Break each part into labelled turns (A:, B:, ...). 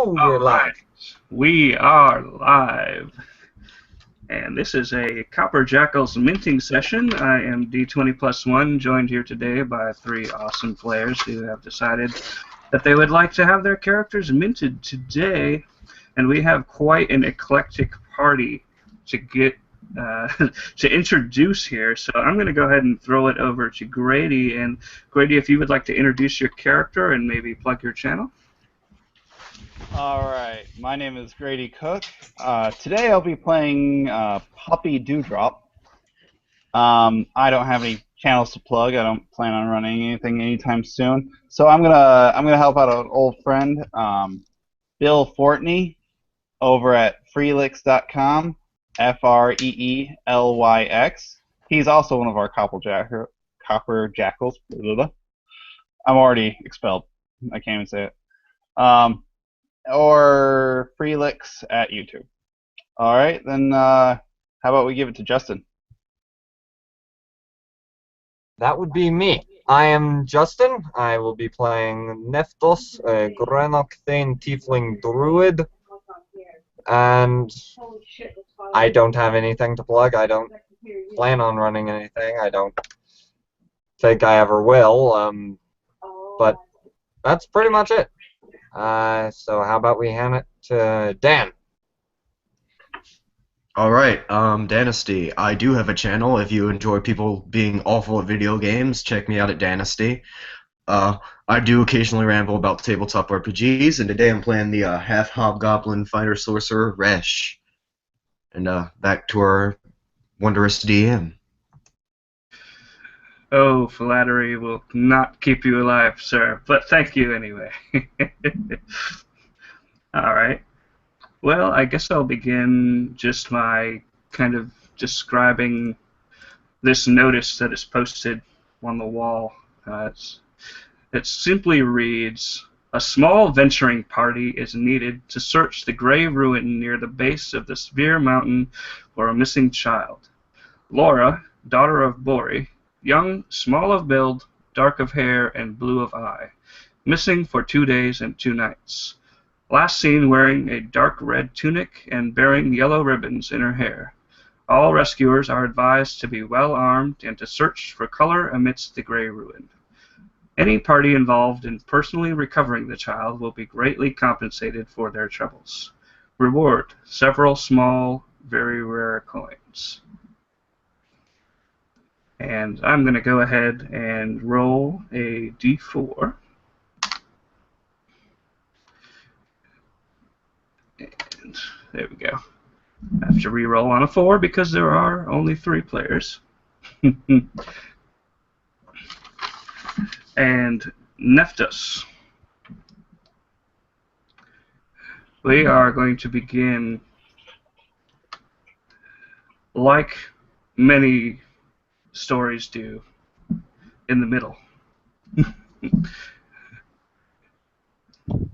A: Oh, we're live.
B: We are live. And this is a Copper Jackal's minting session. I am D20 plus 1, joined here today by 3 awesome players who have decided that they would like to have their characters minted today. And we have quite an eclectic party to get to introduce here. So I'm going to go ahead and throw it over to Grady. And Grady, if you would like to introduce your character and maybe plug your channel.
C: Alright, my name is Grady Cook. Today I'll be playing Puppy Dewdrop. I don't have any channels to plug. I don't plan on running anything anytime soon. So I'm gonna help out an old friend, Bill Fortney, over at freelix.com, FREELYX. He's also one of our Copper Jackals. Blah, blah. I'm already expelled. I can't even say it. Or Freelix at YouTube. Alright, then how about we give it to Justin?
A: That would be me. I am Justin. I will be playing Neftos, a Grenocthane Tiefling Druid. And I don't have anything to plug. I don't plan on running anything. I don't think I ever will. But that's pretty much it. So how about we hand it to Dan?
D: Alright, Dynasty. I do have a channel. If you enjoy people being awful at video games, check me out at Dynasty. I do occasionally ramble about tabletop RPGs, and today I'm playing the half-hobgoblin fighter sorcerer, Resh. And back to our wondrous DM.
B: Oh, flattery will not keep you alive, sir, but thank you anyway. Alright. Well, I guess I'll begin just by kind of describing this notice that is posted on the wall. It simply reads, "A small venturing party is needed to search the gray ruin near the base of the Svir mountain for a missing child. Lorra, daughter of Bori, young, small of build, dark of hair, and blue of eye. Missing for 2 days and 2 nights. Last seen wearing a dark red tunic and bearing yellow ribbons in her hair. All rescuers are advised to be well armed and to search for color amidst the gray ruin. Any party involved in personally recovering the child will be greatly compensated for their troubles. Reward, several small, very rare coins." And I'm going to go ahead and roll a d4. And there we go. I have to re-roll on a 4 because there are only 3 players. And Neftos. We are going to begin like many stories do, in the middle.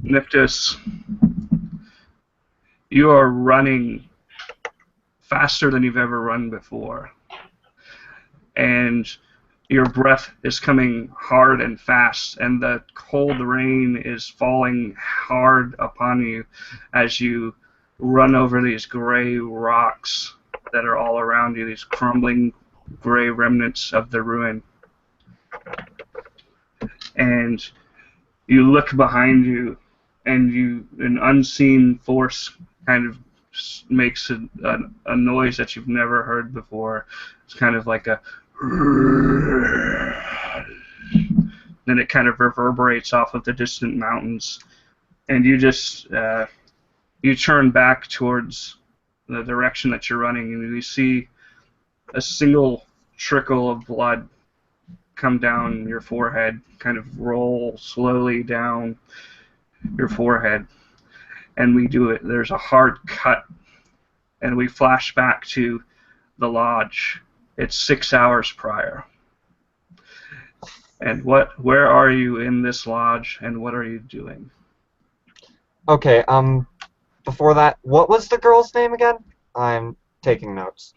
B: Neftos, you are running faster than you've ever run before, and your breath is coming hard and fast, and the cold rain is falling hard upon you as you run over these gray rocks that are all around you, these crumbling gray remnants of the ruin. And you look behind you, and an unseen force kind of makes a noise that you've never heard before. It's kind of like a then it kind of reverberates off of the distant mountains, and you just you turn back towards the direction that you're running, and you see a single trickle of blood come down your forehead, kind of roll slowly down your forehead. And we do it. There's a hard cut, and we flash back to the lodge. It's 6 hours prior. And where are you in this lodge, and what are you doing?
A: Okay, before that, what was the girl's name again? I'm taking notes.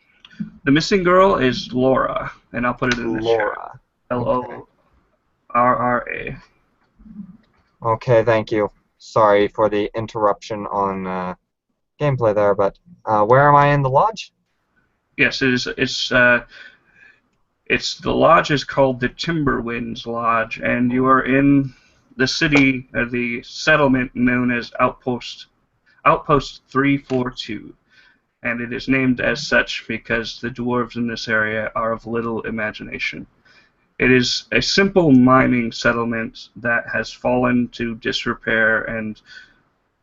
B: The missing girl is Lorra, and I'll put it in the
A: Lorra.
B: chat. Lorra.
A: Okay, thank you. sorry for the interruption on gameplay there, but where am I in the lodge?
B: Yes, it is. It's the lodge is called the Timberwinds Lodge, and you are in the city, the settlement known as Outpost 342, and it is named as such because the dwarves in this area are of little imagination. It is a simple mining settlement that has fallen to disrepair and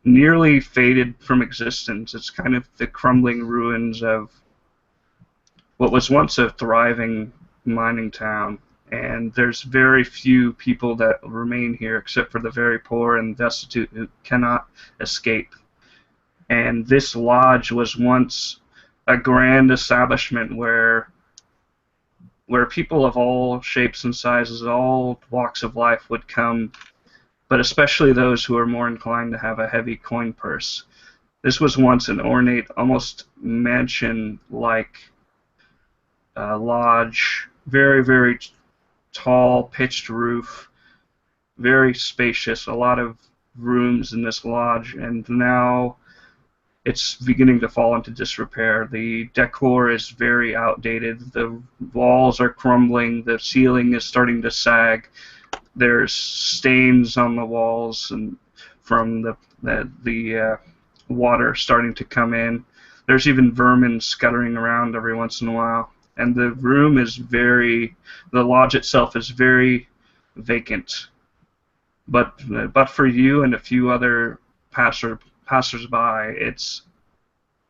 B: nearly faded from existence. It's kind of the crumbling ruins of what was once a thriving mining town, and there's very few people that remain here except for the very poor and destitute who cannot escape. And this lodge was once a grand establishment where people of all shapes and sizes, all walks of life would come, but especially those who are more inclined to have a heavy coin purse. This was once an ornate, almost mansion-like lodge, very, very tall, pitched roof, very spacious, a lot of rooms in this lodge, and now it's beginning to fall into disrepair. The decor is very outdated, the walls are crumbling, the ceiling is starting to sag, there's stains on the walls and from the water starting to come in. There's even vermin scuttering around every once in a while. And the room is the lodge itself is very vacant. But for you and a few other passers-by, it's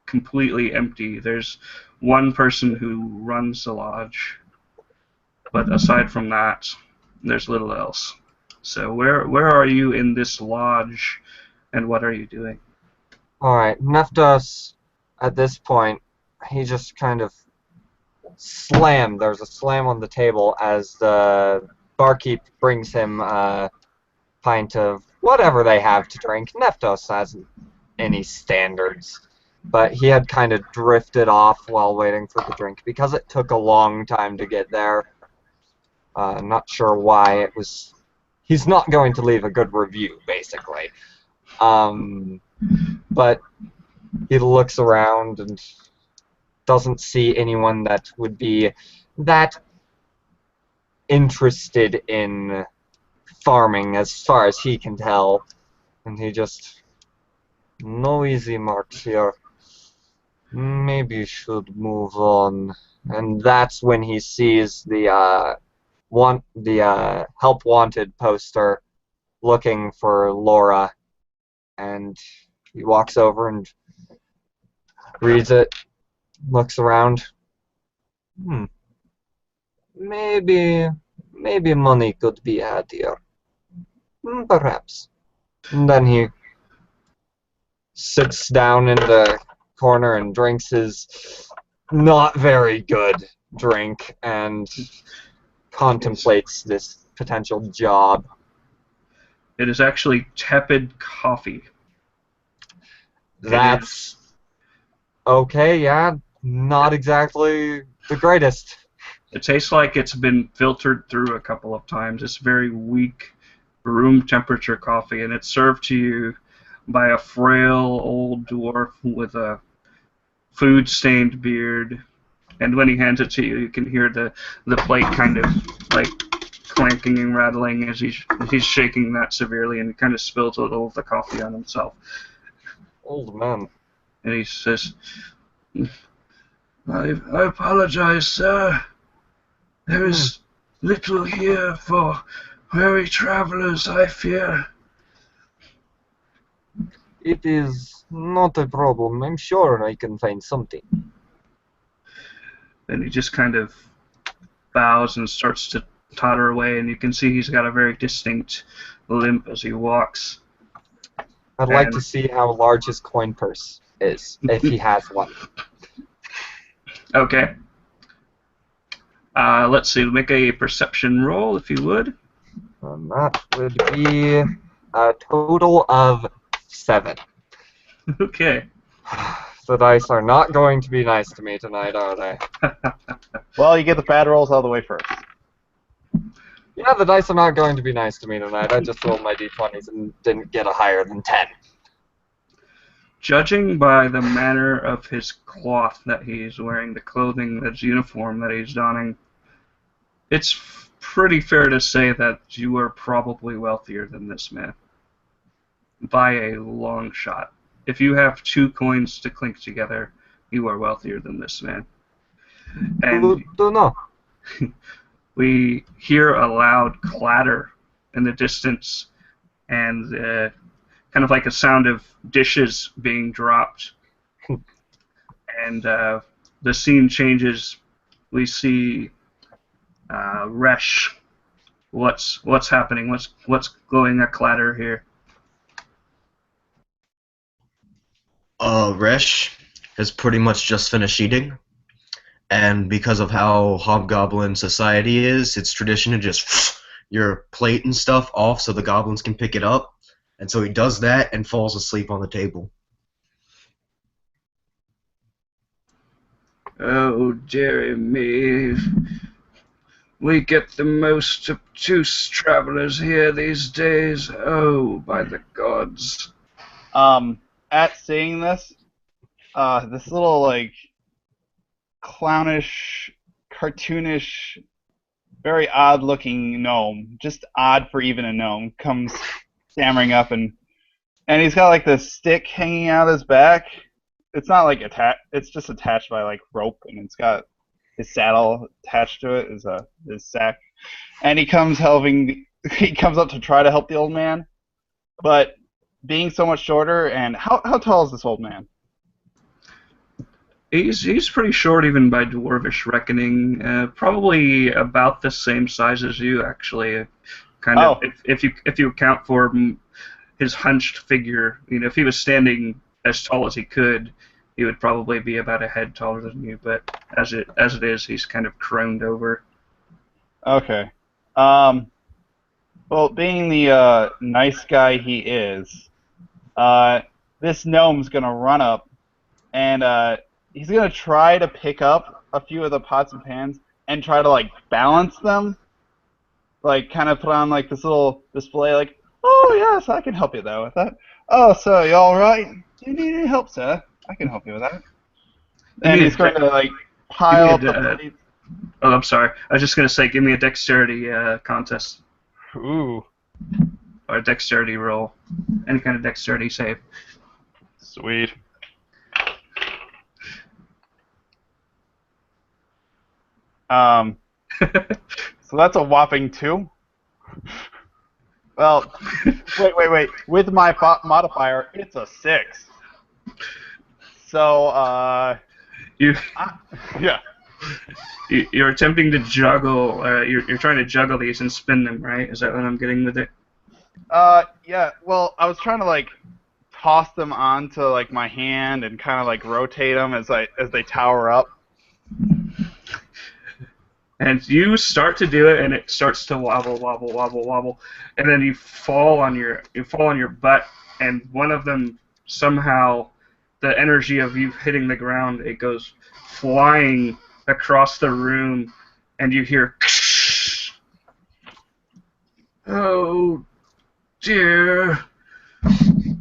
B: completely empty. There's one person who runs the lodge, but aside from that, there's little else. So where are you in this lodge, and what are you doing?
A: Alright, Neftos, at this point, he just kind of slammed. There's a slam on the table as the barkeep brings him a pint of whatever they have to drink. Neftos hasn't any standards, but he had kind of drifted off while waiting for the drink because it took a long time to get there. Not sure why it was. He's not going to leave a good review, basically. But he looks around and doesn't see anyone that would be that interested in farming as far as he can tell. And he just, no easy marks here. Maybe should move on. And that's when he sees the help wanted poster looking for Lorra, and he walks over and reads it, looks around. Maybe money could be had here. Perhaps. And then he sits down in the corner and drinks his not very good drink and contemplates this potential job.
B: It is actually tepid coffee.
A: That's okay, yeah. Not exactly the greatest.
B: It tastes like it's been filtered through a couple of times. It's very weak, room temperature coffee, and it's served to you by a frail old dwarf with a food-stained beard. And when he hands it to you, you can hear the plate kind of like clanking and rattling as he's shaking that severely, and he kind of spills a little of the coffee on himself.
A: Old man.
B: And he says, I apologize, sir. There is little here for weary travelers, I fear.
A: It is not a problem. I'm sure I can find something.
B: Then he just kind of bows and starts to totter away, and you can see he's got a very distinct limp as he walks.
A: I'd like to see how large his coin purse is, if he has one.
B: Okay. Let's see, make a perception roll, if you would.
A: And that would be a total of 7.
B: Okay.
A: The dice are not going to be nice to me tonight, are they?
C: Well, you get the bad rolls out of the way first.
A: Yeah, the dice are not going to be nice to me tonight. I just rolled my d20s and didn't get a higher than 10.
B: Judging by the manner of his cloth that he's wearing, the clothing, his uniform that he's donning, it's pretty fair to say that you are probably wealthier than this man. By a long shot. If you have 2 coins to clink together, you are wealthier than this man. And
A: Good to know.
B: we hear a loud clatter in the distance, and kind of like a sound of dishes being dropped. And the scene changes. We see Resh. What's happening? What's going a clatter here?
D: Resh has pretty much just finished eating, and because of how hobgoblin society is, it's tradition to just your plate and stuff off so the goblins can pick it up, and so he does that and falls asleep on the table.
B: Oh, dearie me. We get the most obtuse travelers here these days. Oh, by the gods.
C: At seeing this, this little, like, clownish, cartoonish, very odd-looking gnome, just odd for even a gnome, comes stammering up, and he's got, like, this stick hanging out his back. It's not, like, attached, it's just attached by, like, rope, and it's got his saddle attached to it, his sack. And he comes up to try to help the old man, but being so much shorter, and how tall is this old man?
B: He's pretty short even by dwarvish reckoning. Probably about the same size as you, actually. Kind of, if you account for his hunched figure. You know, if he was standing as tall as he could, he would probably be about a head taller than you. But as it is, he's kind of croned over.
C: Okay. Well, being the nice guy he is, this gnome's gonna run up, and he's gonna try to pick up a few of the pots and pans and try to, like, balance them, like, kind of put on, like, this little display, like, oh yes, I can help you there with that. Oh, sir, you all right? Do you need any help, sir? I can help you with that. And he's going to, like, pile up the plates.
B: Oh, I'm sorry. I was just gonna say, give me a dexterity contest.
C: Ooh.
B: Or a dexterity roll. Any kind of dexterity save.
C: Sweet. So that's a whopping 2. Well, wait. With my modifier, it's a 6. So, yeah.
B: You're attempting to juggle. You're trying to juggle these and spin them, right? Is that what I'm getting with it?
C: Yeah. Well, I was trying to, like, toss them onto, like, my hand and kind of, like, rotate them as they tower up.
B: And you start to do it, and it starts to wobble, and then you fall on your butt, and one of them somehow, the energy of you hitting the ground, it goes flying across the room, and you hear, oh dear,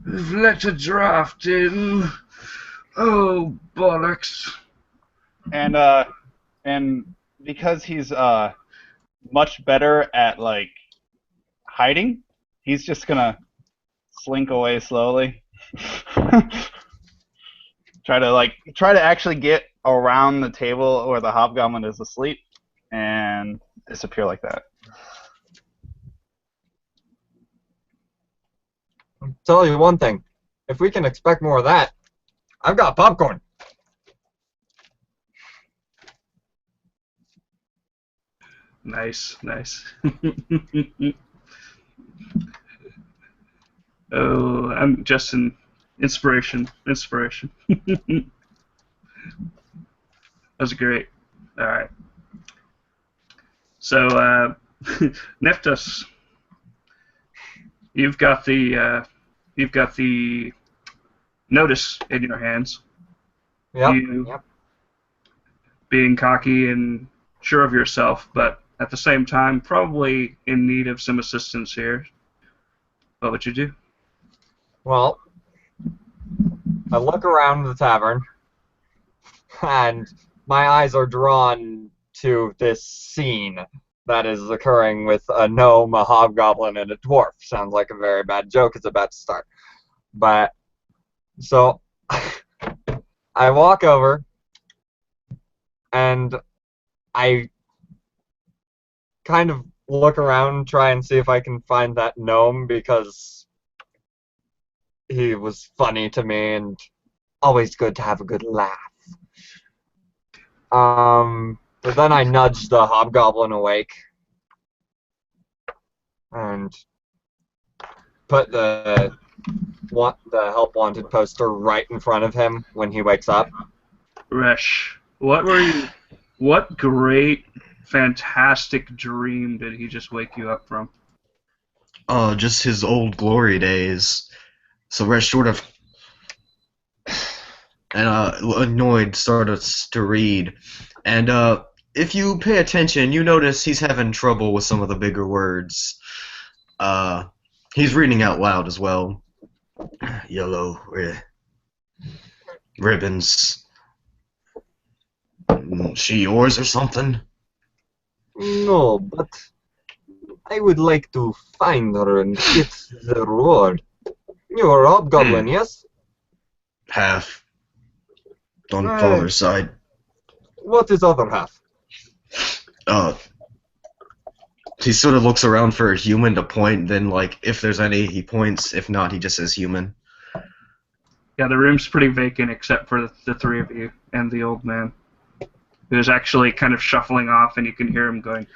B: we've let a draft in. Oh bollocks!
C: And because he's much better at, like, hiding, he's just gonna slink away slowly. try to actually get around the table where the hobgoblin is asleep and disappear like that.
A: I'll tell you one thing. If we can expect more of that, I've got popcorn.
B: Nice. Oh, I'm just an inspiration. That was great. All right. So, Neftus, you've got the notice in your hands.
A: Yep.
B: You, being cocky and sure of yourself, but at the same time, probably in need of some assistance here. What would you do?
A: Well, I look around the tavern, and my eyes are drawn to this scene that is occurring with a gnome, a hobgoblin, and a dwarf. Sounds like a very bad joke is about to start. But, so, I walk over, and I kind of look around, try and see if I can find that gnome, because he was funny to me, and always good to have a good laugh. But then I nudged the hobgoblin awake and put the help wanted poster right in front of him when he wakes up.
B: Resh, what great, fantastic dream did he just wake you up from?
D: Just his old glory days. So Resh sort of, and annoyed, starts to read. And if you pay attention, you notice he's having trouble with some of the bigger words. He's reading out loud as well. Yellow ribbons. She yours or something?
A: No, but I would like to find her and get the reward. You're a hobgoblin, yes?
D: Half. On the
A: Right.
D: father's side.
A: What is other half?
D: He sort of looks around for a human to point, then, like, if there's any, he points. If not, he just says human.
B: Yeah, the room's pretty vacant except for the three of you and the old man, who's actually kind of shuffling off, and you can hear him going,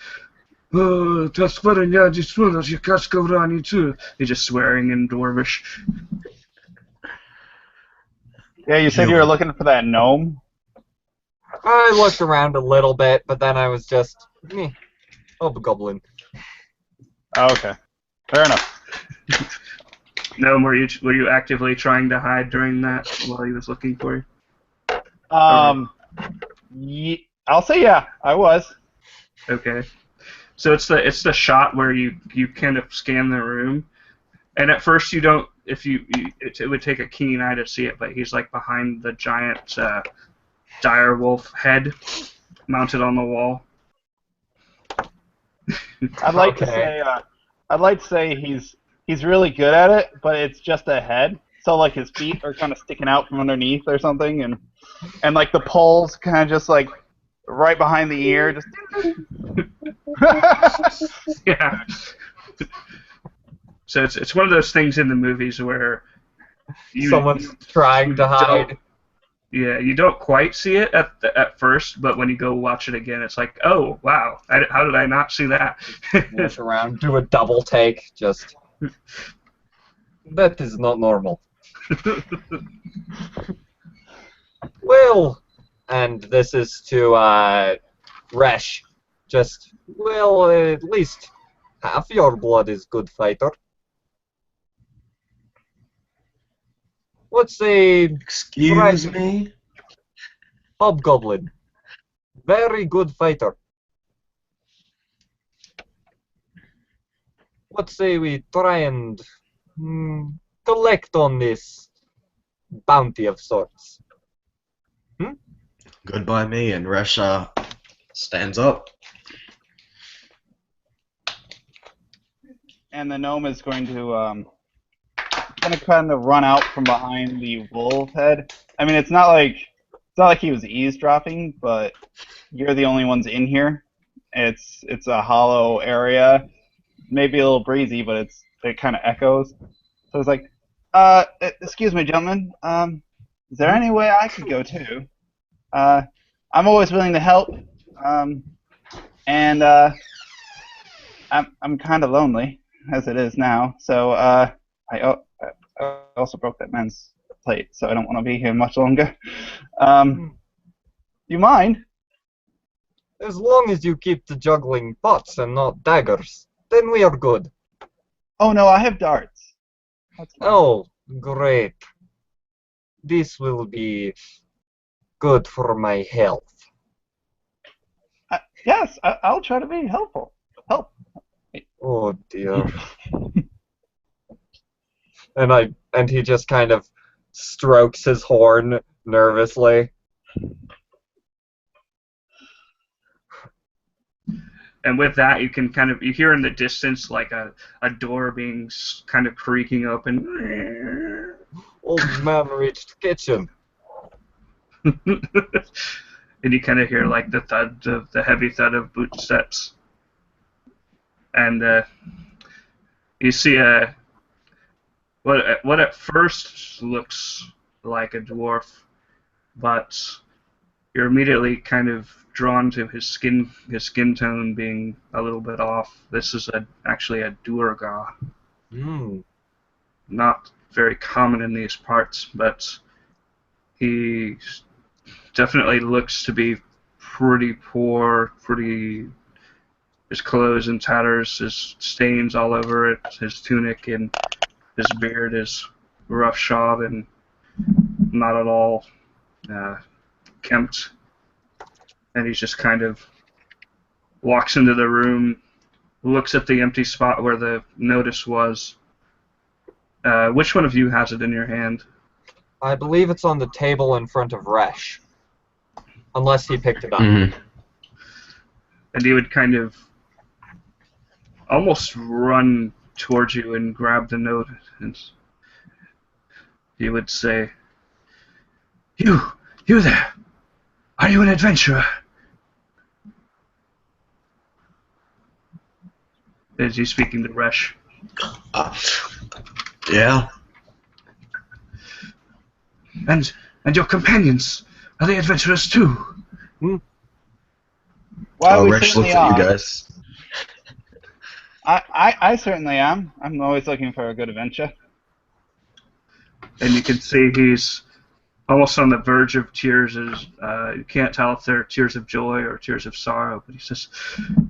B: "Oh, that's better, yeah, just you can't go around you too." He's just swearing in Dwarvish.
C: Yeah, you said you were looking for that gnome?
A: I looked around a little bit, but then I was just, hobgoblin.
C: Oh, okay. Fair enough.
B: No, were you actively trying to hide during that while he was looking for you?
C: I'll say yeah, I was.
B: Okay. So it's the shot where you kind of scan the room, and at first you don't. It would take a keen eye to see it, but he's like behind the giant dire wolf head mounted on the wall.
C: I'd like to say he's really good at it, but it's just a head. So like his feet are kind of sticking out from underneath or something, and like the poles kind of just like right behind the ear, just.
B: Yeah. So it's one of those things in the movies where
A: someone's trying to hide.
B: Yeah, you don't quite see it at first, but when you go watch it again, it's like, oh wow, how did I not see that?
A: Look around, do a double take, just. That is not normal. Well, and this is to Resh. Just, well, at least half your blood is good fighter. Let's say
D: Excuse me?
A: hobgoblin. Very good fighter. Let's say we try and collect on this bounty of sorts.
D: Good by me, and Resha stands up.
C: And the gnome is going to kind of run out from behind the wolf head. I mean, it's not like he was eavesdropping, but you're the only ones in here. It's a hollow area, maybe a little breezy, but it kind of echoes. So it's like, excuse me, gentlemen. Is there any way I could go too? I'm always willing to help. And I'm kind of lonely as it is now. So I also broke that man's plate, so I don't want to be here much longer. You mind?
A: As long as you keep the juggling pots and not daggers, then we are good.
C: Oh no, I have darts. That's fine.
A: Oh, great. This will be good for my health.
C: Yes, I'll try to be helpful. Help.
A: Oh dear. And he just kind of strokes his horn nervously.
B: And with that, you can you hear in the distance like a door being kind of creaking open.
A: Old man reached kitchen.
B: And you kind of hear like the thud of the heavy thud of boot steps. And you see what at first looks like a dwarf, but you're immediately kind of drawn to his skin tone being a little bit off. This is actually a Durga. Not very common in these parts, but he definitely looks to be pretty poor, his clothes in tatters, his stains all over it, his tunic and his beard is roughshod and not at all kempt. And he just kind of walks into the room, looks at the empty spot where the notice was. Which one of you has it in your hand?
A: I believe it's on the table in front of Resh. Unless he picked it up.
D: Mm-hmm.
B: And he would kind of almost run towards you and grab the note, and he would say, You there! Are you an adventurer? Is he speaking to Resh?
D: Yeah.
B: And your companions, are they adventurers too?
C: Well, we
D: Rex
C: certainly
D: looks at you
C: are.
D: guys.
C: I certainly am. I'm always looking for a good adventure.
B: And you can see he's almost on the verge of tears. You can't tell if they're tears of joy or tears of sorrow, but he says,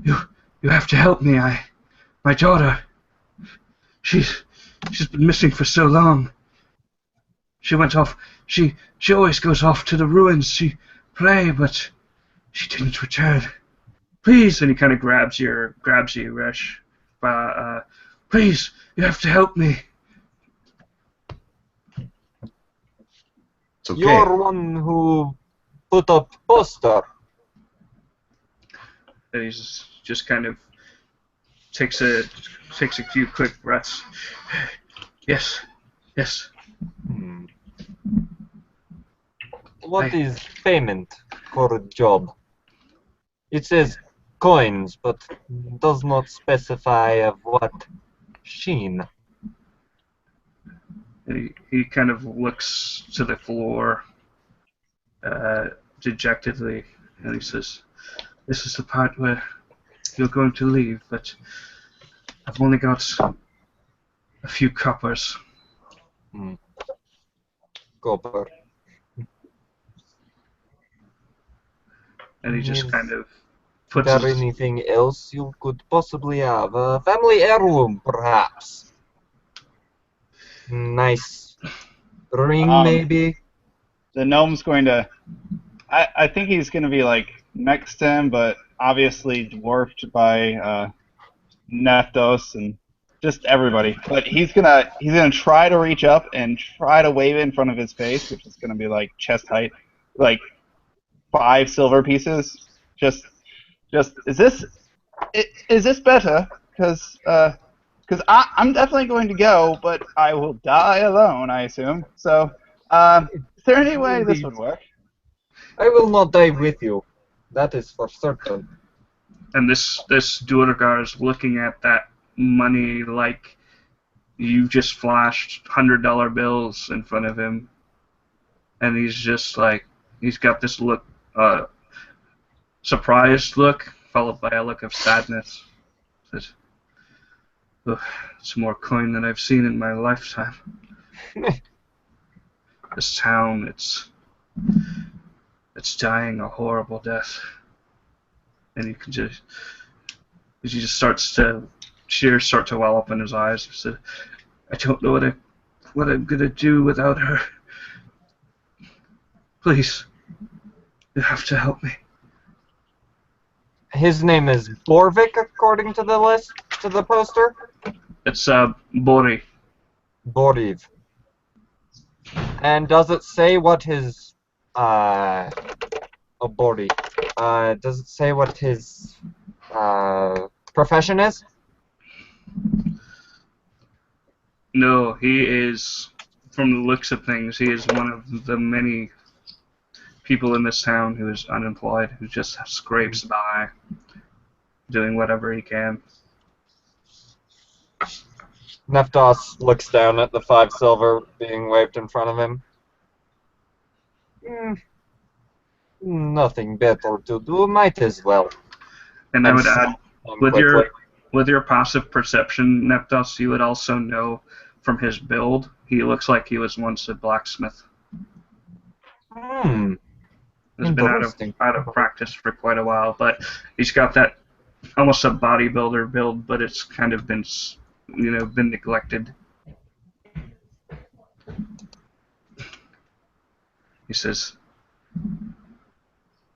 B: You have to help me. My daughter, she's been missing for so long. She went off. She always goes off to the ruins. She pray, but she didn't return. Please, and he kind of grabs you, Resh. Please, you have to help me.
D: It's okay.
A: You're one who put up poster.
B: And he's just kind of takes a few quick breaths. Yes.
A: What is payment for a job? It says coins, but does not specify of what sheen.
B: And he kind of looks to the floor dejectedly, and he says, This is the part where you're going to leave, but I've only got a few coppers.
A: Copper.
B: And he just
A: Is
B: kind of puts
A: there
B: his...
A: anything else you could possibly have? A family heirloom, perhaps? Nice ring, maybe?
C: The gnome's going to... I think he's going to be, like, next to him, but obviously dwarfed by Neftos and just everybody. But he's gonna try to reach up and try to wave it in front of his face, which is going to be, like, chest height. Like, 5 silver pieces. Just is this better? Because I'm definitely going to go, but I will die alone, I assume. So, is there any way this would work?
A: I will not die with you. That is for certain.
B: And this Durgar is looking at that money like you just flashed $100 bills in front of him, and he's just like, he's got this look, surprised look, followed by a look of sadness. Says, it's more coin than I've seen in my lifetime. This town, it's dying a horrible death. And he just starts to, tears start to well up in his eyes. He said, I don't know what I'm gonna do without her. Please, you have to help me.
A: his name is Borvik, according to the list, to the poster?
B: It's Bori.
A: Boriv. And does it say what his, Bori. Does it say what his, profession is?
B: No, he is, from the looks of things, he is one of the many people in this town who is unemployed, who just scrapes by, doing whatever he can.
A: Neftos looks down at the 5 silver being waved in front of him. Nothing better to do, might as well.
B: And I would
A: And
B: add, with your passive perception, Neptos, you would also know from his build, he looks like he was once a blacksmith. He's been out of practice for quite a while, but he's got that almost a bodybuilder build, but it's kind of been, been neglected. He says,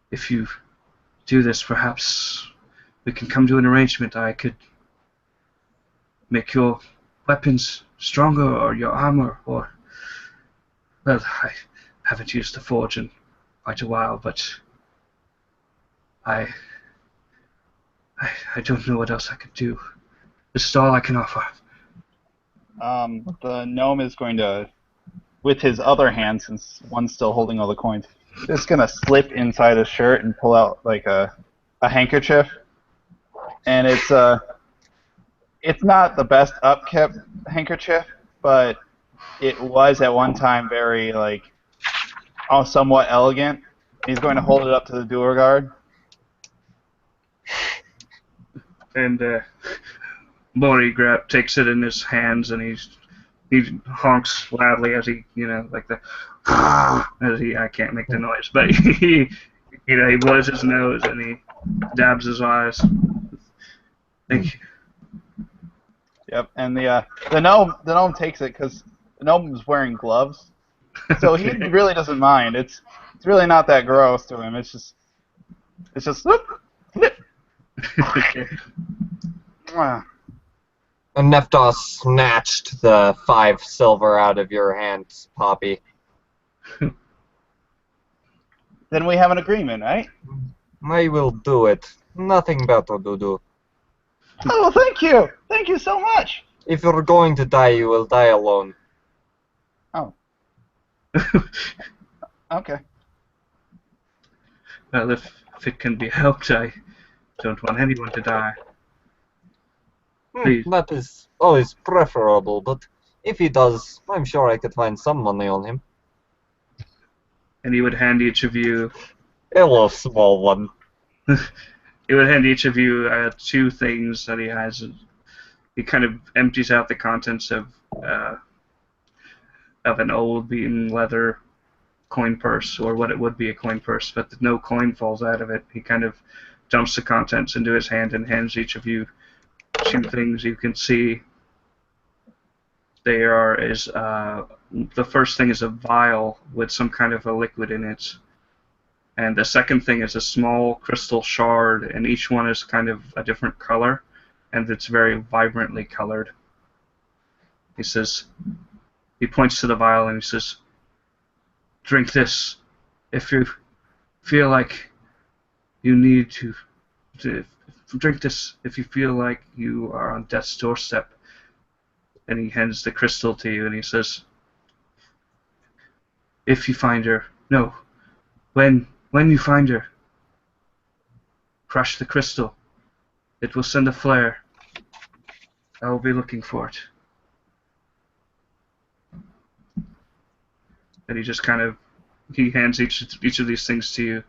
B: if you do this, perhaps we can come to an arrangement. I could make your weapons stronger, or your armor, or... Well, I haven't used the forge in quite a while, but I don't know what else I could do. This is all I can offer.
C: The gnome is going to, with his other hand, since one's still holding all the coins, just going to slip inside his shirt and pull out like a handkerchief. And it's not the best upkept handkerchief, but it was at one time very somewhat elegant. He's going to hold it up to the door guard.
B: And Bori takes it in his hands, and he honks loudly as he, I can't make the noise, but he blows his nose and he dabs his eyes. Thank you.
C: Yep, and the gnome takes it because the gnome is wearing gloves, so he really doesn't mind. It's really not that gross to him. It's just whoop, flip.
A: And Neftos snatched the 5 silver out of your hands, Poppy.
C: Then we have an agreement, right?
A: I will do it. Nothing better to do.
C: Oh, thank you! Thank you so much!
A: If you're going to die, you will die alone.
C: Oh. Okay.
B: Well, if it can be helped, I don't want anyone to die. Please.
A: That is always preferable, but if he does, I'm sure I could find some money on him.
B: And he would hand each of you...
A: Hello, small one.
B: He would hand each of you 2 things that he has. He kind of empties out the contents of an old beaten leather coin purse, or what it would be a coin purse, but no coin falls out of it. He kind of dumps the contents into his hand and hands each of you 2 things. You can see the first thing is a vial with some kind of a liquid in it, and the second thing is a small crystal shard, and each one is kind of a different color, and it's very vibrantly colored. He points to the vial and he says, drink this if you feel like you need to drink this if you feel like you are on death's doorstep. And he hands the crystal to you and he says, if you find her, no, when you find her, crush the crystal. It will send a flare. I will be looking for it. And he just kind of, he hands each of these things to you.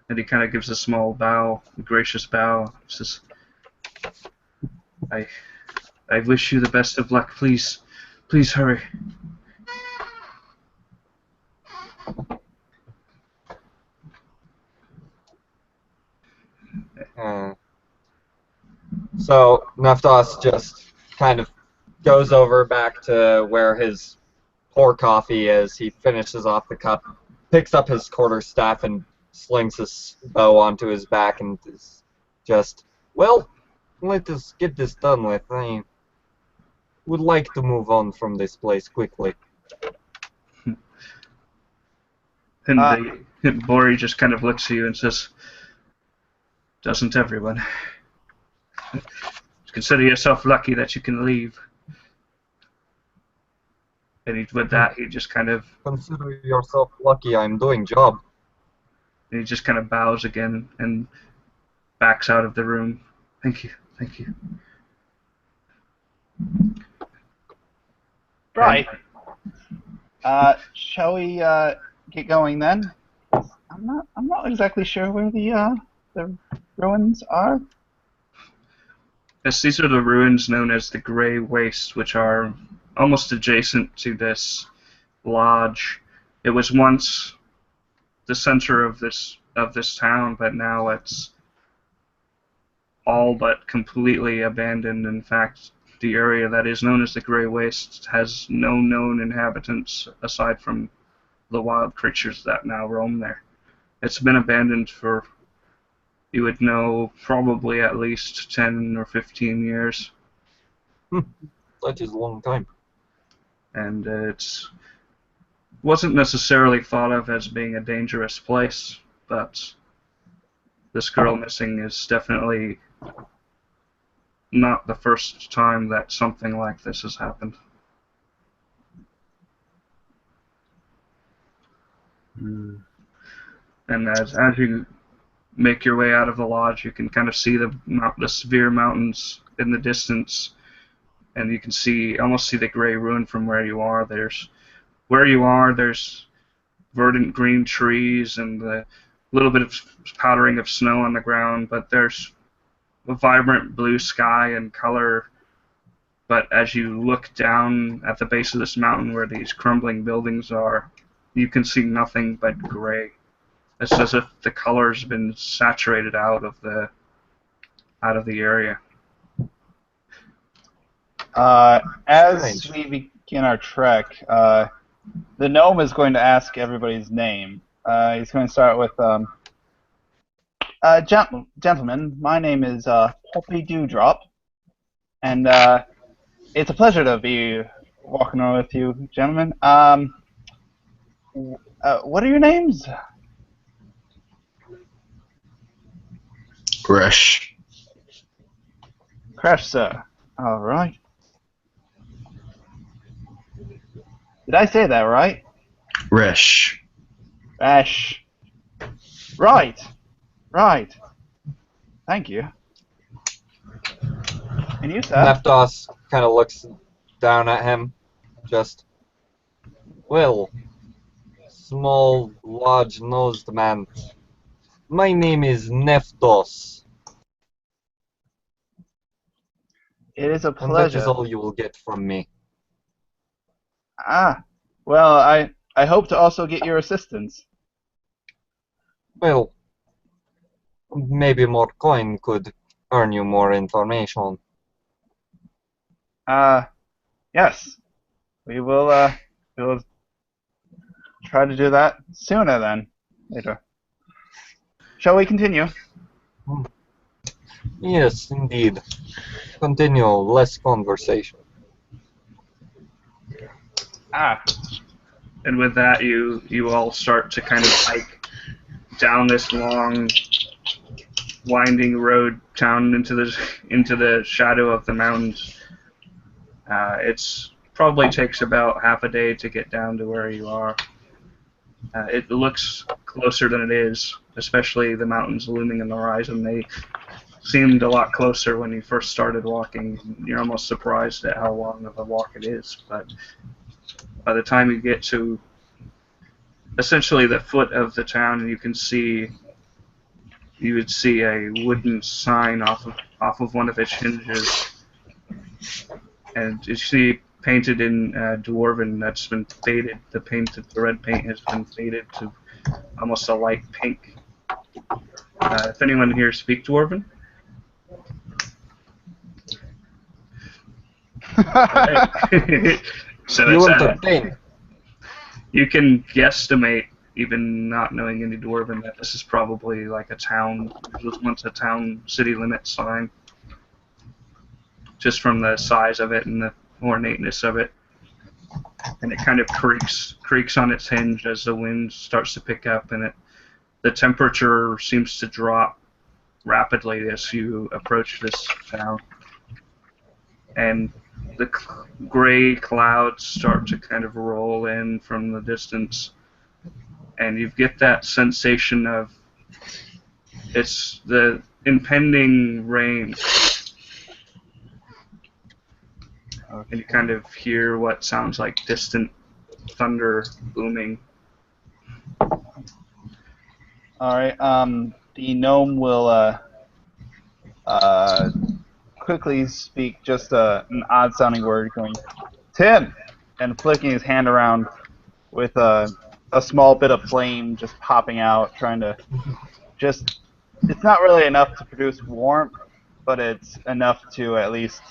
B: And he kind of gives a small bow, a gracious bow. He says, I wish you the best of luck. Please hurry.
A: So Neftos just kind of goes over back to where his pour coffee is. He finishes off the cup, picks up his quarterstaff, and slings his bow onto his back and is just, well, let us get this done with. I would like to move on from this place quickly.
B: And Bori just kind of looks at you and says, "Doesn't everyone? Consider yourself lucky that you can leave." And with that, he just kind of
A: Consider yourself lucky I'm doing job.
B: bows again and backs out of the room. Thank you, thank you.
C: Right. Shall we get going then? I'm not exactly sure where the ruins are.
B: Yes, these are the ruins known as the Grey Waste, which are almost adjacent to this lodge. It was once the center of this town, but now it's all but completely abandoned. In fact, the area that is known as the Grey Waste has no known inhabitants aside from the wild creatures that now roam there. It's been abandoned for, you would know, probably at least 10 or 15 years.
A: That is a long time.
B: And it wasn't necessarily thought of as being a dangerous place, but this girl missing is definitely not the first time that something like this has happened. And as you make your way out of the lodge, you can kind of see the Svir mountains in the distance, and you can almost see the gray ruin from where you are. There's verdant green trees and a little bit of powdering of snow on the ground, but there's a vibrant blue sky and color. But as you look down at the base of this mountain where these crumbling buildings are, you can see nothing but gray. It's as if the color's been saturated out of the area.
C: As we begin our trek, the gnome is going to ask everybody's name. He's going to start with, gentlemen, my name is Poppy Dewdrop, and it's a pleasure to be walking around with you, gentlemen. What are your names?
D: Gresh.
C: Crash, sir. All right. Did I say that right?
D: Resh.
C: Ash. Right. Right. Thank you. And you, sir?
A: Neftos kind of looks down at him, just, well, small, large-nosed man. My name is Neftos.
C: It is a
A: And that is
C: pleasure.
A: all you will get from me.
C: Ah. Well, I hope to also get your assistance.
A: Well, maybe more coin could earn you more information.
C: Yes. We will try to do that sooner than later. Shall we continue?
A: Yes, indeed. Continue, less conversation.
C: Ah.
B: And with that, you all start to kind of hike down this long, winding road down into the shadow of the mountains. It's probably takes about half a day to get down to where you are. It looks closer than it is, especially the mountains looming in the horizon. They seemed a lot closer when you first started walking. You're almost surprised at how long of a walk it is, but by the time you get to essentially the foot of the town, you would see a wooden sign off of one of its hinges, and you see painted in Dwarven that's been faded. The red paint has been faded to almost a light pink. If anyone here speaks Dwarven? Right. So
A: You
B: it's
A: entertain.
B: you can guesstimate even not knowing any Dwarven, that this is probably like a town. It was once a town city limit sign, just from the size of it and the ornateness of it. And it kind of creaks on its hinge as the wind starts to pick up, and the temperature seems to drop rapidly as you approach this town. And the gray clouds start to kind of roll in from the distance, and you get that sensation of it's the impending rain. And you kind of hear what sounds like distant thunder booming.
C: Alright, the gnome will quickly speak just an odd-sounding word, going, Tim! And flicking his hand around with a small bit of flame just popping out, trying to just... It's not really enough to produce warmth, but it's enough to at least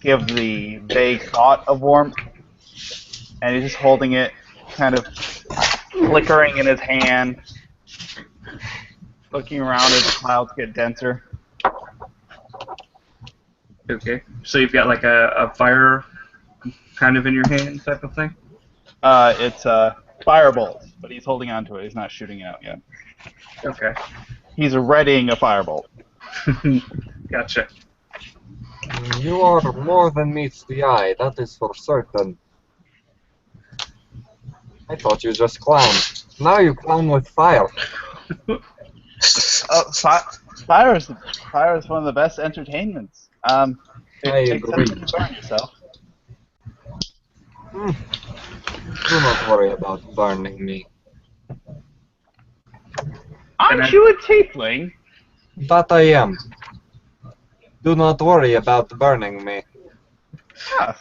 C: give the vague thought of warmth. And he's just holding it, kind of flickering in his hand, looking around as the clouds get denser.
B: Okay, so you've got like a fire kind of in your hand type of thing?
C: It's firebolt, but he's holding on to it. He's not shooting out yet.
B: Okay.
C: He's readying a firebolt.
B: Gotcha.
A: You are more than meets the eye, that is for certain. I thought you just clowned. Now you clown with fire.
C: Fire is one of the best entertainments.
A: I agree.
C: Sense to burn yourself.
A: Do not worry about burning me.
C: Aren't you a tiefling?
A: That I am. Do not worry about burning me.
C: Yes.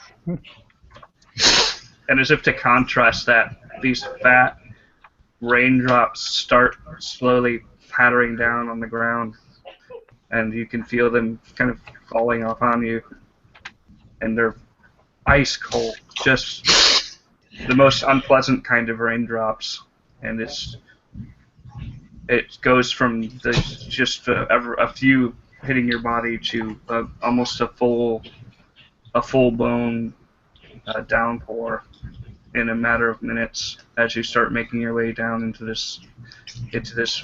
B: And as if to contrast that, these fat raindrops start slowly pattering down on the ground, and you can feel them kind of falling upon you, and they're ice cold, just the most unpleasant kind of raindrops, and it goes from just a few hitting your body to almost a full blown downpour in a matter of minutes as you start making your way down into this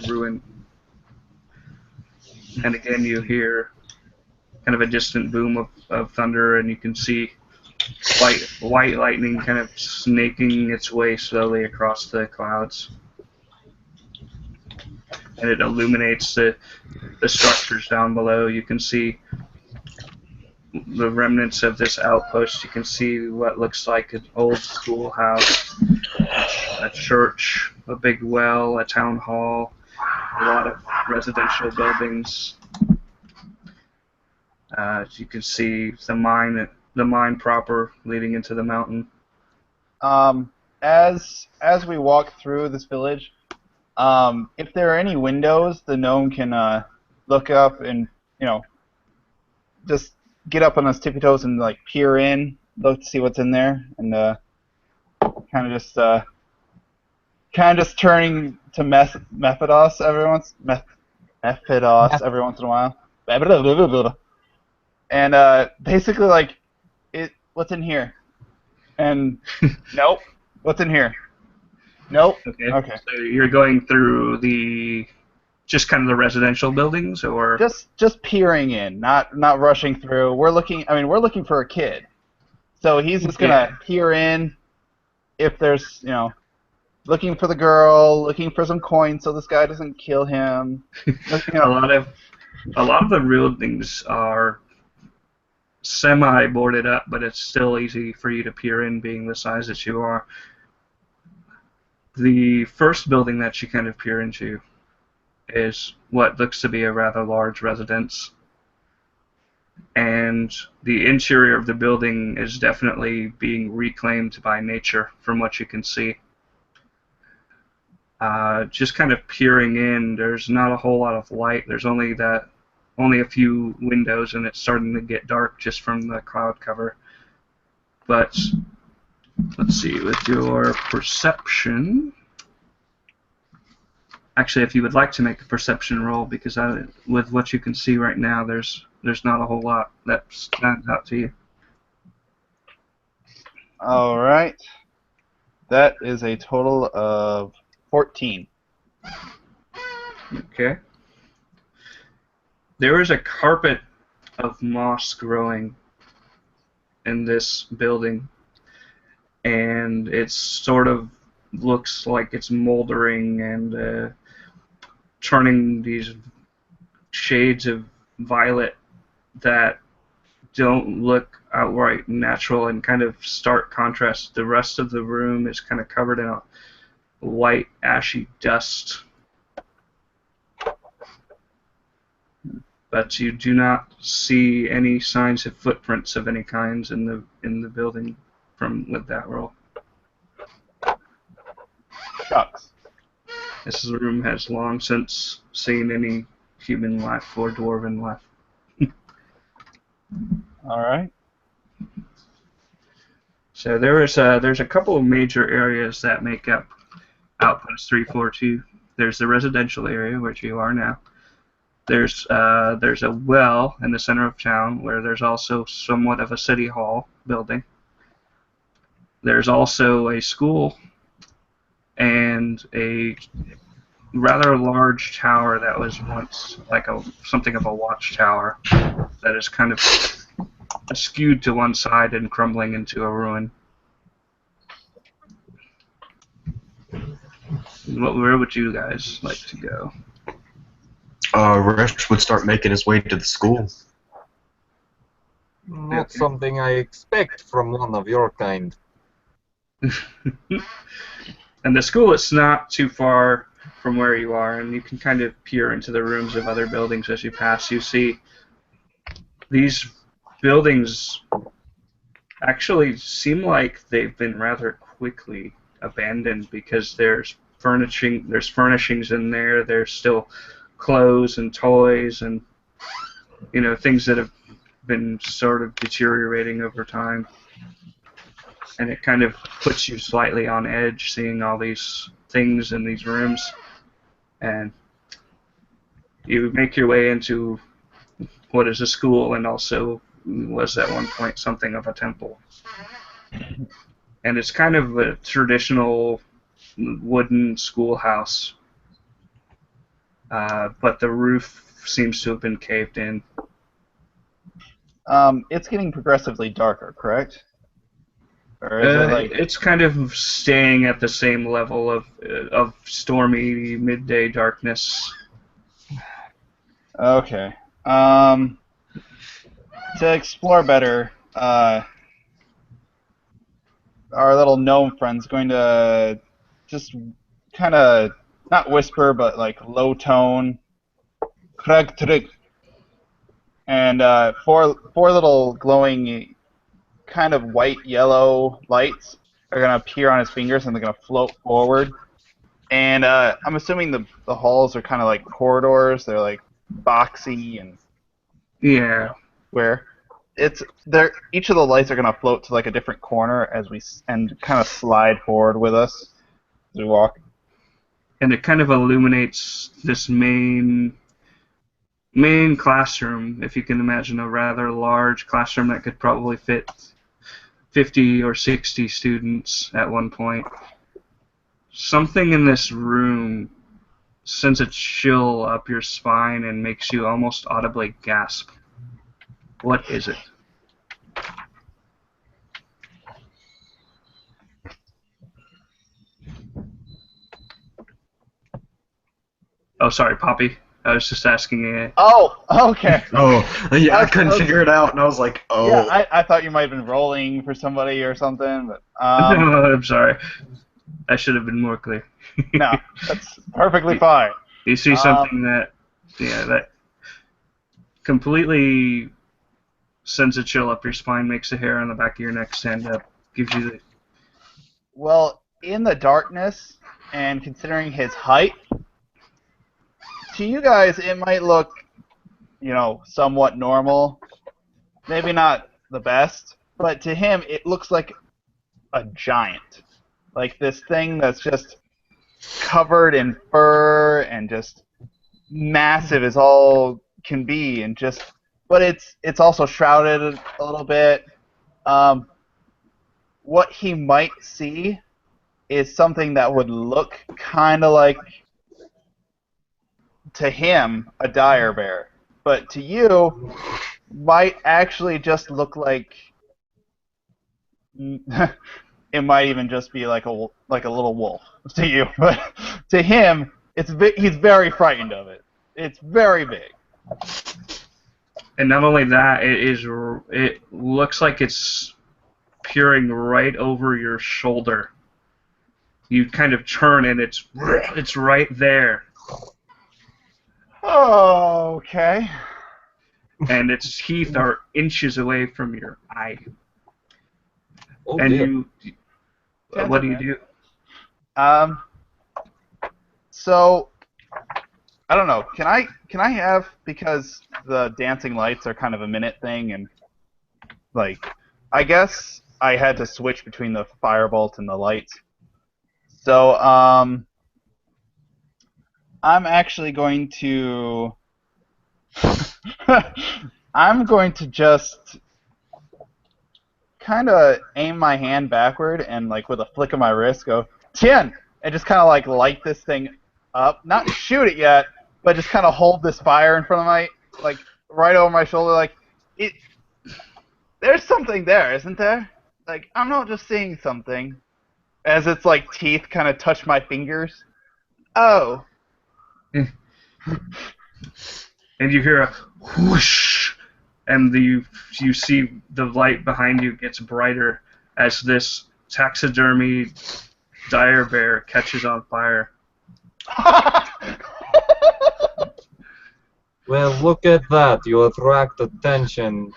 B: ruin. And again, you hear kind of a distant boom of thunder, and you can see white lightning kind of snaking its way slowly across the clouds. And it illuminates the structures down below. You can see the remnants of this outpost. You can see what looks like an old schoolhouse, a church, a big well, a town hall, a lot of residential buildings. You can see the mine proper leading into the mountain.
C: As we walk through this village, if there are any windows, the gnome can look up and just get up on his tippy toes and like peer in, look to see what's in there, and kind of just turning to Mephidos every once in a while, and basically like what's in here, and nope, what's in here, nope. Okay.
B: So you're going through just kind of the residential buildings, or
C: just peering in, not rushing through. We're looking for a kid, so he's just gonna peer in. If there's looking for the girl, looking for some coins so this guy doesn't kill him.
B: A lot of the buildings are semi-boarded up, but it's still easy for you to peer in, being the size that you are. The first building that you kind of peer into is what looks to be a rather large residence, and the interior of the building is definitely being reclaimed by nature from what you can see. Just kind of peering in, there's not a whole lot of light. There's only a few windows, and it's starting to get dark just from the cloud cover. But let's see, with your perception, Actually, if you would like to make a perception roll, because with what you can see right now, there's not a whole lot that stands out to you.
C: All right. That is a total of 14.
B: Okay. There is a carpet of moss growing in this building, and it sort of looks like it's moldering and turning these shades of violet that don't look outright natural and kind of stark contrast. The rest of the room is kind of covered in a white, ashy dust. But you do not see any signs of footprints of any kinds in the building from with that roll.
C: Shucks.
B: This room has long since seen any human life or dwarven life.
C: All right.
B: So there's a couple of major areas that make up Outpost 342. There's the residential area, which you are now. There's a well in the center of town where there's also somewhat of a city hall building. There's also a school and a rather large tower that was once like something of a watchtower that is kind of skewed to one side and crumbling into a ruin. Where would you guys like to go?
D: Resh would start making his way to the school.
A: Not something I expect from one of your kind.
B: And the school is not too far from where you are, and you can kind of peer into the rooms of other buildings as you pass. You see these buildings actually seem like they've been rather quickly abandoned because there's furnishings in there. There's still clothes and toys and things that have been sort of deteriorating over time. And it kind of puts you slightly on edge seeing all these things in these rooms. And you make your way into what is a school and also was at one point something of a temple. And it's kind of a traditional wooden schoolhouse, but the roof seems to have been caved in.
C: It's getting progressively darker, correct? Or is it like...
B: It's kind of staying at the same level of stormy midday darkness.
C: Okay. To explore better, our little gnome friend's going to just kind of not whisper, but like low tone, Krag Trig. And four little glowing kind of white-yellow lights are going to appear on his fingers, and they're going to float forward. And I'm assuming the halls are kind of like corridors. They're like boxy and
B: Yeah.
C: where each of the lights are going to float to like a different corner and kind of slide forward with us as we walk.
B: And it kind of illuminates this main classroom, if you can imagine a rather large classroom that could probably fit 50 or 60 students at one point. Something in this room sends a chill up your spine and makes you almost audibly gasp. What is it? Oh, sorry, Poppy. I was just asking you.
C: Oh, okay.
D: Oh, yeah, I couldn't figure it out, and I was like, oh.
C: Yeah, I thought you might have been rolling for somebody or something, but
B: No, I'm sorry. I should have been more clear.
C: no, that's perfectly fine.
B: You see something that completely sends a chill up your spine, makes the hair on the back of your neck stand up, gives you the...
C: Well, in the darkness, and considering his height, to you guys it might look, somewhat normal. Maybe not the best, but to him it looks like a giant. Like this thing that's just covered in fur and just massive as all can be, and just, but it's also shrouded a little bit. What he might see is something that would look kind of like, to him, a dire bear, but to you might actually just look like it might even just be like a little wolf to you, but to him, he's very frightened of it. It's very big.
B: And not only that, it looks like it's peering right over your shoulder. You kind of turn and it's right there.
C: Oh, okay.
B: And its teeth are inches away from your eye.
A: Oh,
B: And
A: dear.
B: what do you do?
C: So I don't know. Can I have, because the dancing lights are kind of a minute thing, and like I guess I had to switch between the firebolt and the lights. So I'm actually going to I'm going to just kind of aim my hand backward and, like, with a flick of my wrist, go Tien, and just kind of like light this thing up. Not shoot it yet, but just kind of hold this fire in front of my, like, right over my shoulder. Like, there's something there, isn't there? Like, I'm not just seeing something. As its, like, teeth kind of touch my fingers. Oh.
B: And you hear a whoosh, and you see the light behind you gets brighter as this taxidermy dire bear catches on fire.
A: Well, look at that. You attract attention.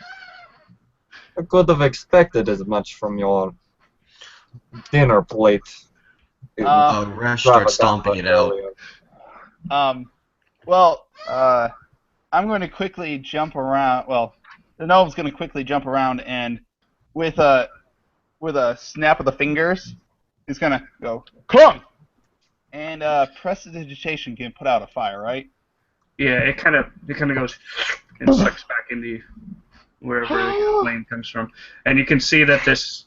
A: I could have expected as much from your dinner plate.
D: Rash starts stomping it out.
C: I'm going to quickly jump around. Well, the gnome's going to quickly jump around, and with a snap of the fingers, he's going to go clung, and prestidigitation can put out a fire, right?
B: Yeah, it kind of goes and sucks back into wherever the flame comes from, and you can see that this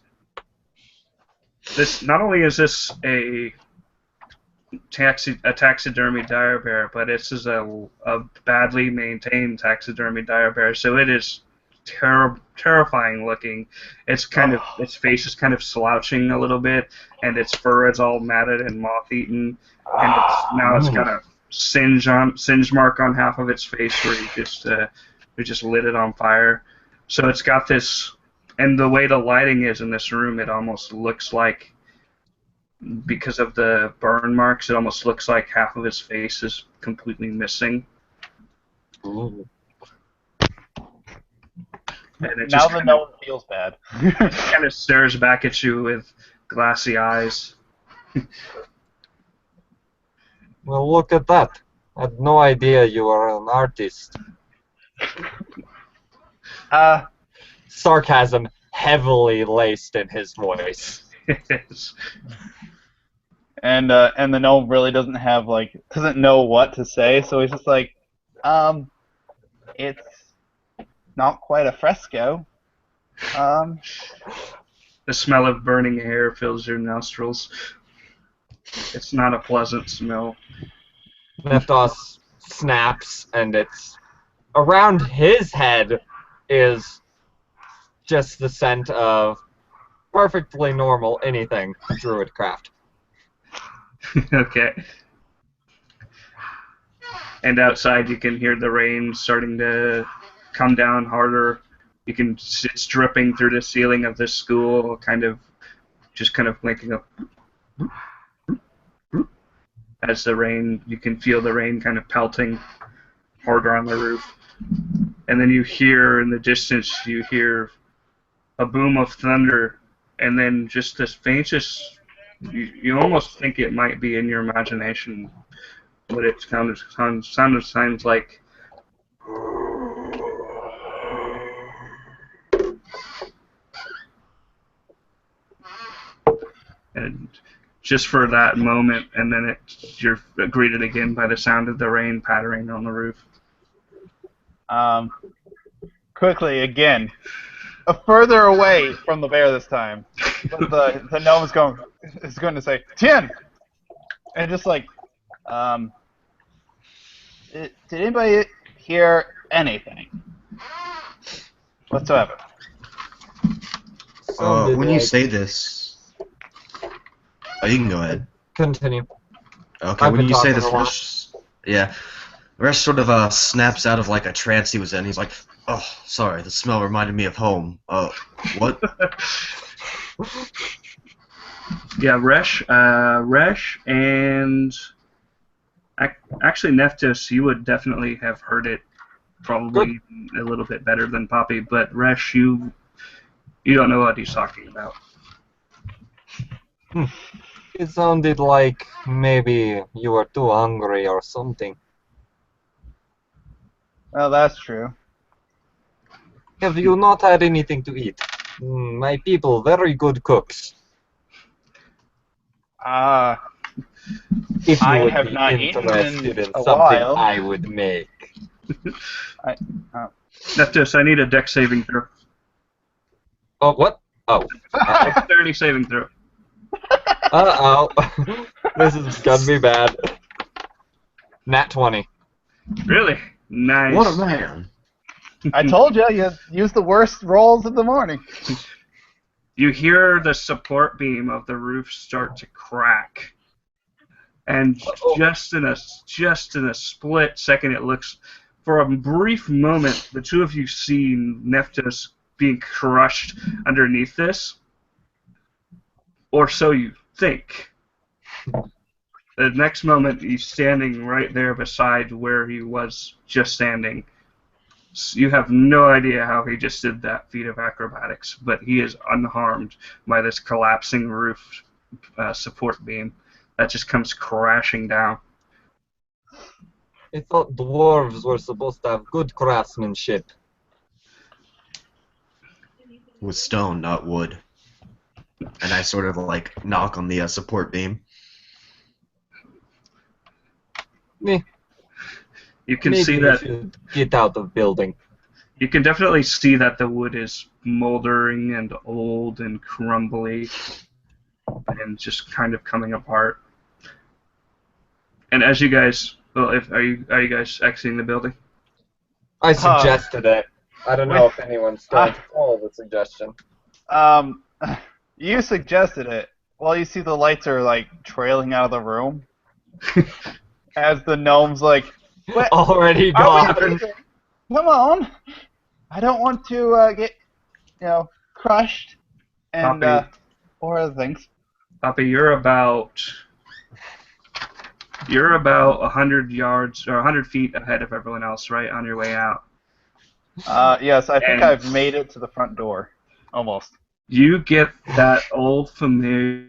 B: not only is this a taxidermy dire bear, but this is a badly maintained taxidermy dire bear, so it is terrifying looking. Its face is kind of slouching a little bit, and its fur is all matted and moth-eaten, and it's got a singe mark on half of its face where you just lit it on fire. So it's got this, and the way the lighting is in this room, it almost looks like, because of the burn marks, it almost looks like half of his face is completely missing.
A: Ooh.
B: And it
C: Now
B: just
C: the gnome feels bad.
B: kind of stares back at you with glassy eyes.
A: Well, look at that. I had no idea you were an artist. Sarcasm heavily laced in his voice.
C: And the gnome really doesn't know what to say, so he's just like, it's not quite a fresco.
B: The smell of burning hair fills your nostrils. It's not a pleasant smell.
A: Neftos snaps, and it's around his head is just the scent of perfectly normal anything druid craft.
B: Okay. And outside you can hear the rain starting to come down harder. It's dripping through the ceiling of this school, kind of making a as the rain, you can feel the rain kind of pelting harder on the roof. And then you hear in the distance, you hear a boom of thunder, and then just this faintest, you almost think it might be in your imagination, but it sounds like and just for that moment, and then you're greeted again by the sound of the rain pattering on the roof.
C: Quickly again, further away from the bear this time. But the gnome is going to say, "Tien!" And just like, did anybody hear anything whatsoever?
A: Sounded
D: When you
A: like-
D: say this, you can go ahead.
A: Continue.
D: Okay,
A: I've
D: when
A: been
D: you say
A: talking
D: this,
A: a lot.
D: Resh sort of snaps out of like a trance he was in. He's like, "Oh, sorry, the smell reminded me of home. What?"
B: Yeah, Resh, and actually Nephthys, you would definitely have heard it, probably a little bit better than Poppy. But Resh, you don't know what he's talking about.
A: It sounded like maybe you were too hungry or something.
C: Well, that's true.
A: Have you not had anything to eat? My people, very good cooks. If you
C: I
A: would
C: have
A: be
C: not eaten
A: interested
C: in
A: in
C: a
A: something
C: while.
A: I would make.
B: Nephthys, I need a dex saving throw.
A: Oh, what? Oh.
B: Dexterity saving throw.
A: Uh-oh. This is gonna be bad. Nat 20.
B: Really? Nice.
D: What a man!
C: I told you, you used the worst rolls of the morning.
B: You hear the support beam of the roof start to crack, and just in a split second, it looks. For a brief moment, the two of you see Nephthys being crushed underneath this, or so you think. The next moment, he's standing right there beside where he was just standing. You have no idea how he just did that feat of acrobatics, but he is unharmed by this collapsing roof support beam that just comes crashing down.
A: I thought dwarves were supposed to have good craftsmanship.
D: With stone, not wood. And I sort of like knock on the support beam.
A: Meh.
B: You can
A: Maybe
B: see
A: we
B: that.
A: should get out of building.
B: You can definitely see that the wood is moldering and old and crumbly and just kind of coming apart. And as you guys, well, are you guys exiting the building?
A: I suggested it. I don't know if anyone's going to follow the suggestion.
C: You suggested it. Well, you see the lights are like trailing out of the room as the gnome's like, "What?
A: Already
C: Are
A: gone.
C: we- Come on! I don't want to get, crushed and
B: Poppy.
C: or other things."
B: Poppy, you're about 100 yards or 100 feet ahead of everyone else, right, on your way out.
C: Yes, I think
B: And-
C: I've made it to the front door, almost.
B: You get that old familiar